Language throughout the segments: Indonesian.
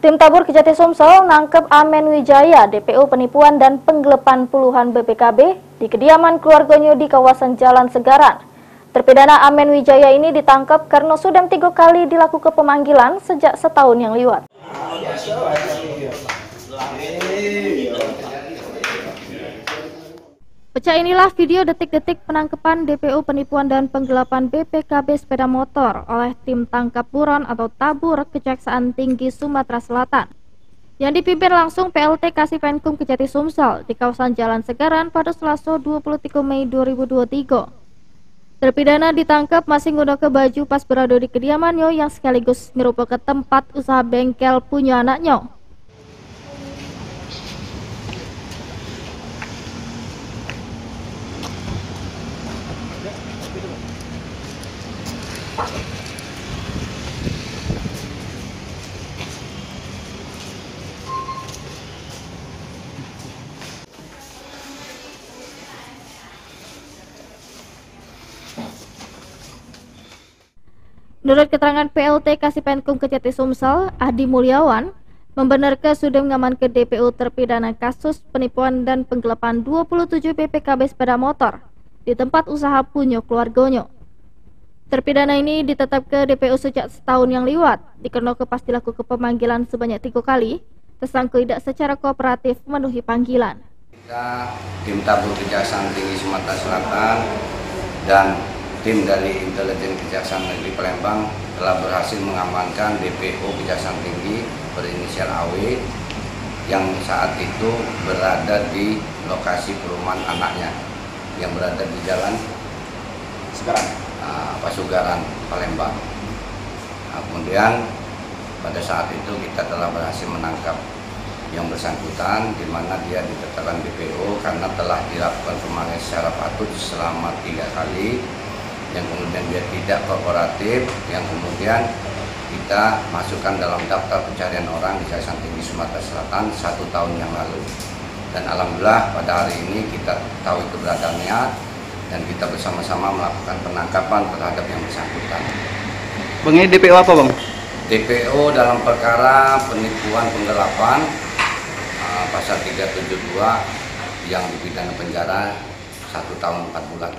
Tim Tabur Kejati Sumsel nangkep Amen Wijaya, DPO penipuan dan penggelapan puluhan BPKB di kediaman keluarganya di kawasan Jalan Segaran. Terpidana Amen Wijaya ini ditangkap karena sudah 3 kali dilakukan pemanggilan sejak setahun yang lewat. Pecah inilah video detik-detik penangkapan DPO penipuan dan penggelapan BPKB sepeda motor oleh tim tangkap buron atau Tabur Kejaksaan Tinggi Sumatera Selatan yang dipimpin langsung PLT Kasipenkum Kejati Sumsel di kawasan Jalan Segaran pada Selasa 23 Mei 2023. Terpidana ditangkap masih menggunakan baju pas berada di kediamannya yang sekaligus merupakan tempat usaha bengkel punya anaknya. Menurut keterangan PLT Kasipenkum Kejati Sumsel, Adi Mulyawan, membenarkan sudah mengamankan DPO terpidana kasus penipuan dan penggelapan 27 BPKB sepeda motor di tempat usaha punya keluarganya. Terpidana ini ditetapkan DPO sejak setahun yang lewat, dikarenakan pas dilakukan pemanggilan sebanyak 3 kali, tersangka tidak secara kooperatif memenuhi panggilan. Kita tim Tabur Kejaksaan Tinggi Sumatera Selatan dan tim dari Intelijen Kejaksaan Negeri Palembang telah berhasil mengamankan DPO Kejaksaan Tinggi berinisial AW yang saat itu berada di lokasi perumahan anaknya yang berada di Jalan Pasugaran, Palembang. Kemudian pada saat itu kita telah berhasil menangkap yang bersangkutan, di mana dia ditetapkan DPO karena telah dilakukan pemanggilan secara patut selama 3 kali. Yang kemudian dia tidak kooperatif, yang kemudian kita masukkan dalam daftar pencarian orang di Kejaksaan Tinggi Sumatera Selatan 1 tahun yang lalu. Dan alhamdulillah pada hari ini kita tahu keberadaannya dan kita bersama-sama melakukan penangkapan terhadap yang bersangkutan. Bang, ini DPO apa, Bang? DPO dalam perkara penipuan penggelapan pasal 372 yang dipidana penjara 1 tahun 4 bulan.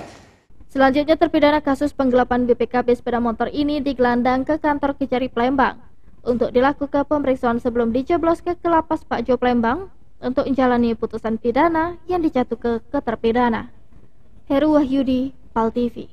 Selanjutnya terpidana kasus penggelapan BPKB sepeda motor ini digelandang ke kantor Kejari Palembang untuk dilakukan pemeriksaan sebelum dijeblos ke lapas Pak Jo Palembang untuk menjalani putusan pidana yang dijatuhkan ke terpidana. Heru Wahyudi, PAL TV.